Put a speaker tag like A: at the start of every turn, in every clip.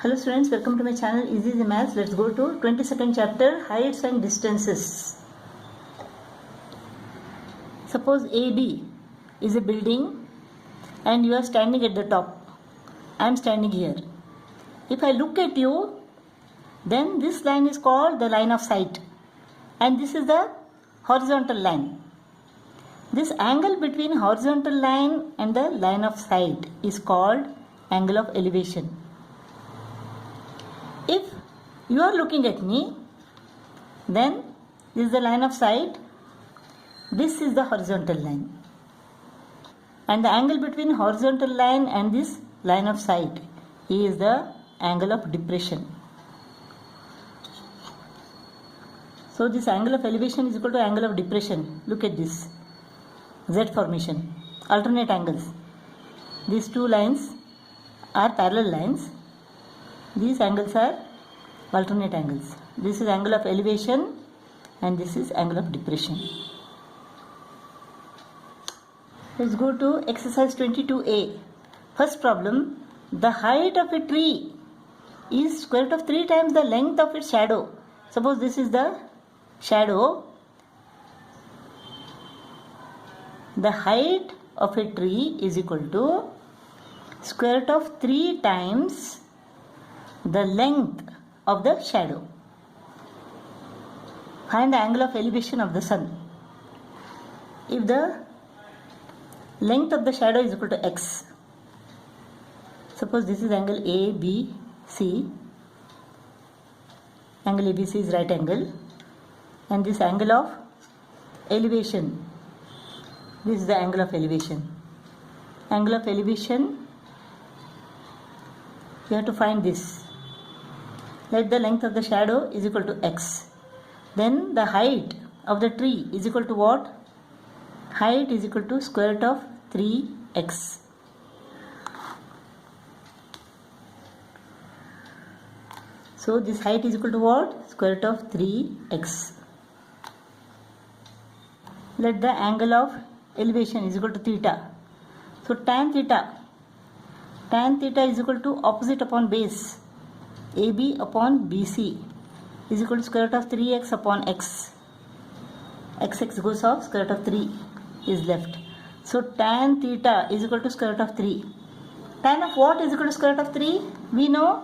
A: Hello students, welcome to my channel Easy the Maths. Let's go to 22nd chapter, heights and distances. Suppose AB is a building and you are standing at the top. I am standing here. If I look at you, then this line is called the line of sight and this is the horizontal line. This angle between horizontal line and the line of sight is called angle of elevation. If you are looking at me, then this is the line of sight, this is the horizontal line. And the angle between horizontal line and this line of sight is the angle of depression. So this angle of elevation is equal to angle of depression. Look at this. Z formation. Alternate angles. These two lines are parallel lines. These angles are alternate angles. This is angle of elevation and this is angle of depression. Let's go to exercise 22a. First problem. The height of a tree is square root of 3 times the length of its shadow. Suppose this is the shadow. The height of a tree is equal to square root of 3 times the length of the shadow. Find the angle of elevation of the sun. If the length of the shadow is equal to x, suppose this is angle ABC. Angle ABC is right angle, and this angle of elevation, this is the angle of elevation. Angle of elevation, you have to find this. Let the length of the shadow is equal to x. Then the height of the tree is equal to what? Height is equal to square root of 3x. So this height is equal to what? Square root of 3x. Let the angle of elevation is equal to theta. So tan theta is equal to opposite upon base. AB upon BC is equal to square root of 3x upon x. X goes off, square root of 3 is left. So tan theta is equal to square root of 3. Tan of what is equal to square root of 3? We know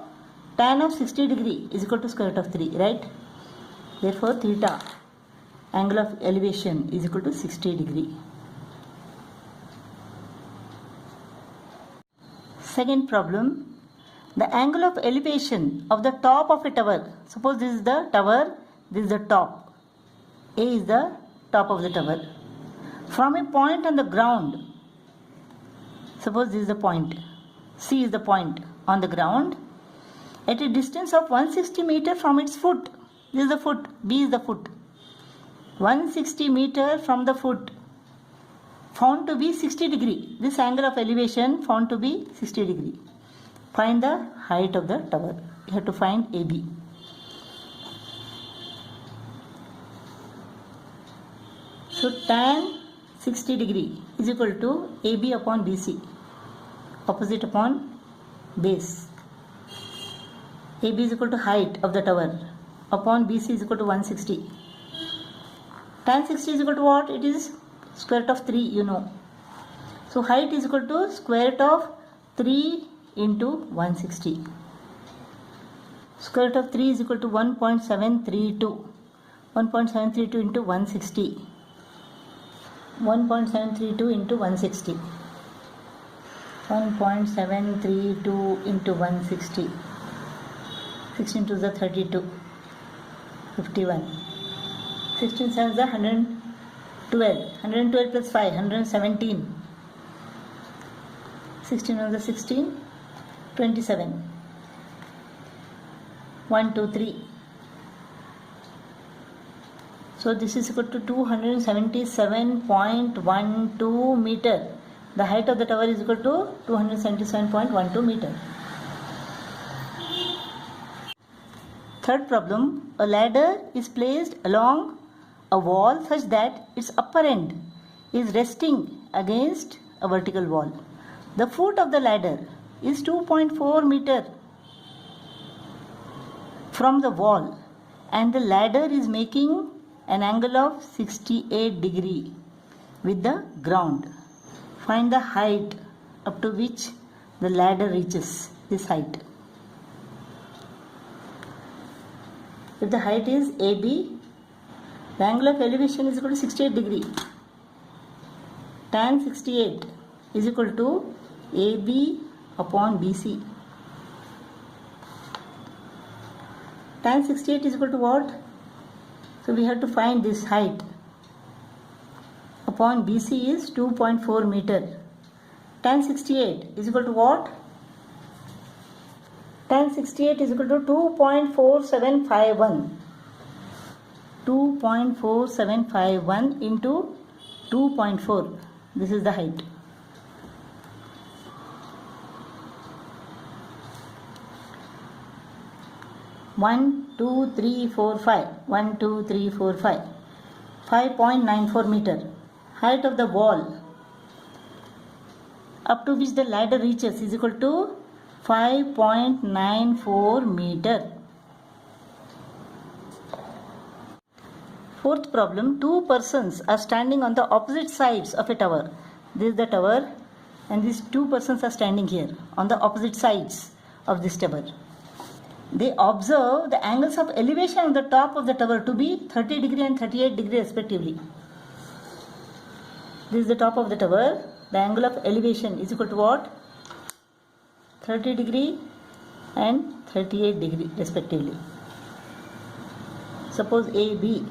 A: tan of 60 degree is equal to square root of 3, right? Therefore theta, angle of elevation, is equal to 60 degree. Second problem. The angle of elevation of the top of a tower. Suppose this is the tower, this is the top. A is the top of the tower. From a point on the ground, suppose this is the point, C is the point on the ground, at a distance of 160 meter from its foot. This is the foot, B is the foot. 160 meter from the foot, found to be 60 degree. This angle of elevation found to be 60 degree. Find the height of the tower. You have to find AB. So tan 60 degree is equal to AB upon BC, opposite upon base. AB is equal to height of the tower upon BC is equal to 160. Tan 60 is equal to what? It is square root of 3, you know. So height is equal to square root of 3 into 160. Square root of 3 is equal to 1.732. 1.732 into 160. 1.732 into 160. 1.732 into 160. 16 to the 32. 51. 16 7 is the 112. 112 plus 5, 117. 16 on the 16. 27. 1, 2, 3. So this is equal to 277.12 meter. The height of the tower is equal to 277.12 meter. Third problem. A ladder is placed along a wall such that its upper end is resting against a vertical wall. The foot of the ladder is 2.4 meter from the wall and the ladder is making an angle of 68 degree with the ground. Find the height up to which the ladder reaches this height. If the height is AB, the angle of elevation is equal to 68 degree. Tan 68 is equal to AB upon BC. Tan 68 is equal to what? So we have to find this height. Upon BC is 2.4 meter. Tan 68 is equal to what? Tan 68 is equal to 2.4751. 2.4751 into 2.4. This is the height. One, two, three, four, 5. 1, 2, 3, 4, 5. 5.94 meter. Height of the wall up to which the ladder reaches is equal to 5.94 meter. Fourth problem, two persons are standing on the opposite sides of a tower. This is the tower and these two persons are standing here on the opposite sides of this tower. They observe the angles of elevation on the top of the tower to be 30 degree and 38 degree respectively. This is the top of the tower. The angle of elevation is equal to what? 30 degree and 38 degree respectively. Suppose AB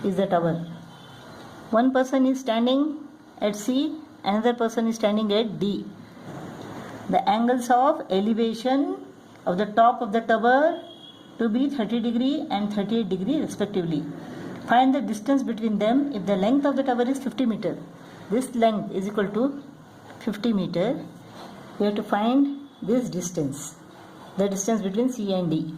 A: is the tower. One person is standing at C, another person is standing at D. The angles of elevation of the top of the tower to be 30 degree and 38 degree respectively. Find the distance between them if the length of the tower is 50 meter. This length is equal to 50 meter. We have to find this distance, the distance between C and D.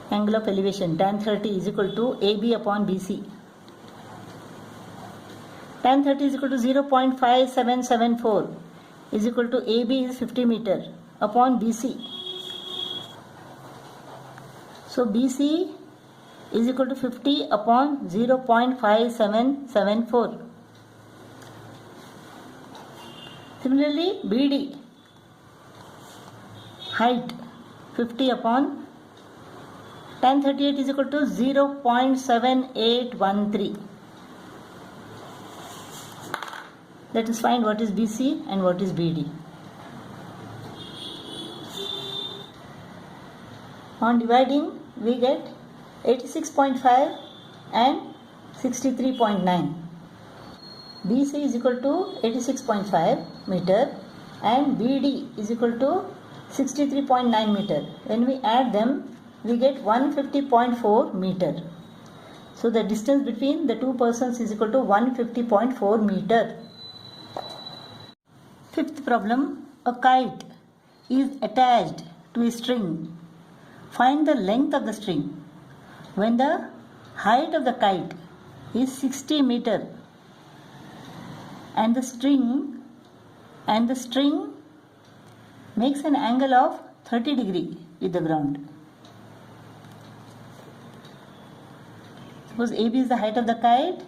A: Angle of elevation tan 30 is equal to AB upon BC. Tan 30 is equal to 0.5774 is equal to AB is 50 meter upon BC. So BC is equal to 50 upon 0.5774. Similarly, BD, height 50 upon tan 38 is equal to 0.7813. Let us find what is BC and what is BD. On dividing, we get 86.5 and 63.9. BC is equal to 86.5 meter and BD is equal to 63.9 meter. When we add them, we get 150.4 meter. So the distance between the two persons is equal to 150.4 meter. Fifth problem, a kite is attached to a string. Find the length of the string. When the height of the kite is 60 meter and the string makes an angle of 30 degree with the ground. Suppose AB is the height of the kite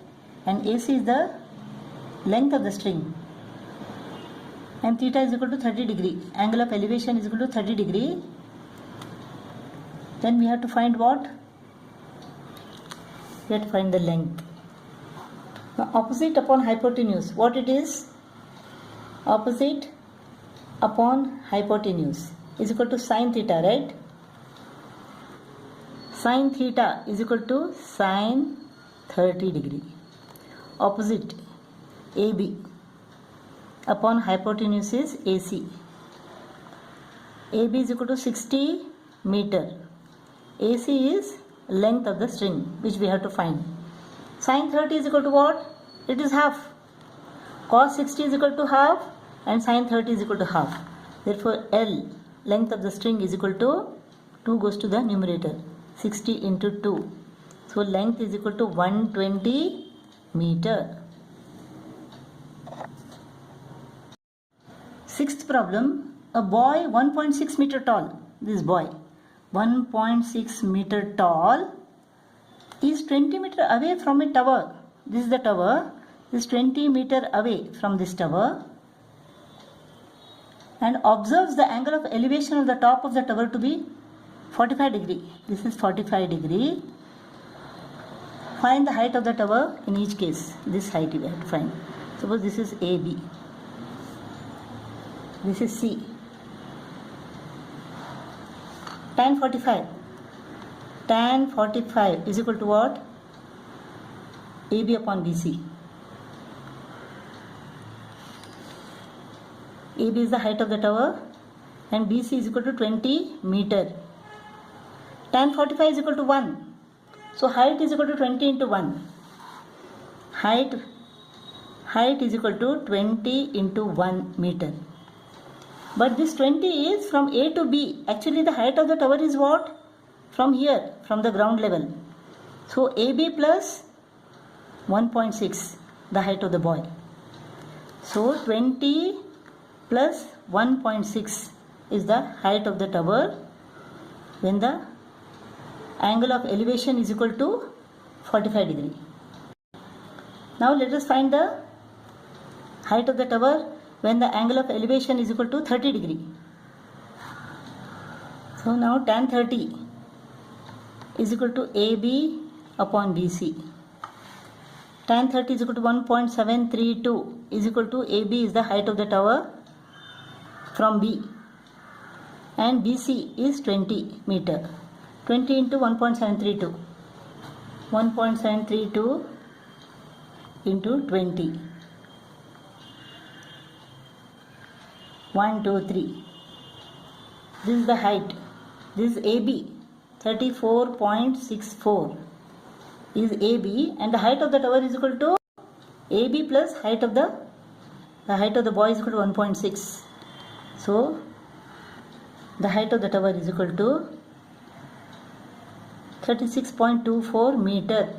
A: and AC is the length of the string and theta is equal to 30 degree. Angle of elevation is equal to 30 degree. Then we have to find what? We have to find the length. Now opposite upon hypotenuse, what it is? Opposite upon hypotenuse is equal to sine theta, right? Sine theta is equal to sine 30 degree. Opposite AB upon hypotenuse is AC. AB is equal to 60 meter. AC is length of the string which we have to find. Sine 30 is equal to what? It is half. Cos 60 is equal to half and sine 30 is equal to half. Therefore L, length of the string, is equal to 2 goes to the numerator. 60 into 2. So length is equal to 120 meter. Sixth problem, a boy 1.6 meter tall, this boy, 1.6 meter tall is 20 meter away from a tower. This is the tower. This is 20 meter away from this tower and observes the angle of elevation of the top of the tower to be 45 degree. This is 45 degree. Find the height of the tower in each case. This height you have to find. Suppose this is AB. This is C. Tan 45. Tan 45 is equal to what? AB upon BC. AB is the height of the tower and BC is equal to 20 meter. Tan 45 is equal to 1. So height is equal to 20 into 1. Height is equal to 20 into 1 meter. But this 20 is from A to B. Actually the height of the tower is what? From here, from the ground level. So AB plus 1.6, the height of the boy. So 20 plus 1.6 is the height of the tower when the angle of elevation is equal to 45 degree. Now let us find the height of the tower when the angle of elevation is equal to 30 degree. So now tan 30 is equal to AB upon BC. Tan 30 is equal to 1.732 is equal to AB is the height of the tower from B and BC is 20 meter. 20 into 1.732. 1.732 into 20. 1, 2, 3. This is the height. This is AB. 34.64 is AB and the height of the tower is equal to AB plus height of the height of the boy is equal to 1.6. So the height of the tower is equal to 36.24 meter.